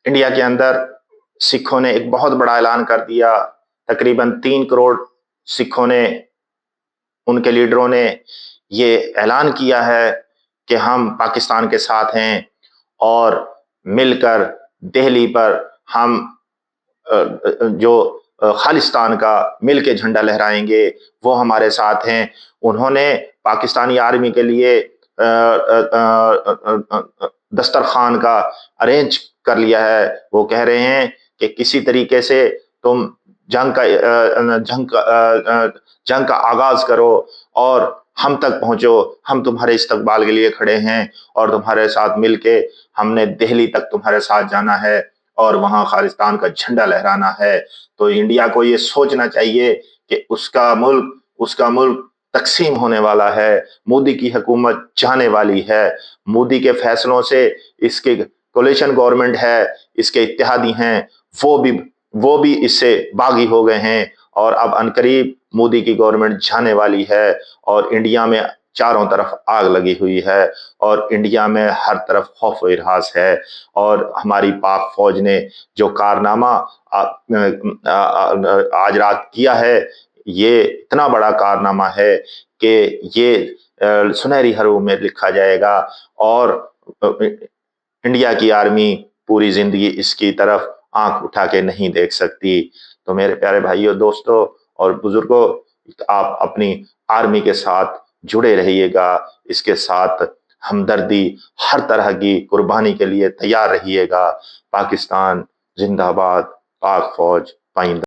India के अंदर सिखों ने एक बहुत बड़ा ऐलान कर दिया। तकरीबन 3 करोड़ सिखों ने, उनके लीडरों ने ये ऐलान किया है कि हम पाकिस्तान के साथ हैं और मिलकर दिल्ली पर हम जो खालिस्तान का मिल के झंडा लहराएंगे, वो हमारे साथ हैं। उन्होंने पाकिस्तानी आर्मी के लिए दस्तरखान का अरेंज कर लिया है। वो कह रहे हैं कि किसी तरीके से तुम जंग का आगाज करो और हम तक पहुंचो, हम तुम्हारे इस्तकबाल के लिए खड़े हैं और तुम्हारे साथ मिलके हमने दिल्ली तक तुम्हारे साथ जाना है और वहां खालिस्तान का झंडा लहराना है। तो इंडिया को ये सोचना चाहिए कि उसका मुल्क तकसीम होने वाला है, मोदी की हुकूमत जाने वाली है। मोदी के फैसलों से इसके कोलिशन गवर्नमेंट है, इसके इत्तेहादी हैं, वो भी इससे बागी हो गए हैं और अब अनकरीब मोदी की गवर्नमेंट जाने वाली है और इंडिया में चारों तरफ आग लगी हुई है और इंडिया में हर तरफ खौफ व इरहास है। और हमारी पाक फौज ने जो कारनामा आज रात किया है, ये इतना बड़ा कारनामा है कि ये सुनहरी हरूफ में लिखा जाएगा और इंडिया की आर्मी पूरी जिंदगी इसकी तरफ आंख उठा के नहीं देख सकती। तो मेरे प्यारे भाइयों, दोस्तों और बुजुर्गों, आप अपनी आर्मी के साथ जुड़े रहिएगा, इसके साथ हमदर्दी, हर तरह की कुर्बानी के लिए तैयार रहिएगा। पाकिस्तान जिंदाबाद, पाक फौज पाइंदा।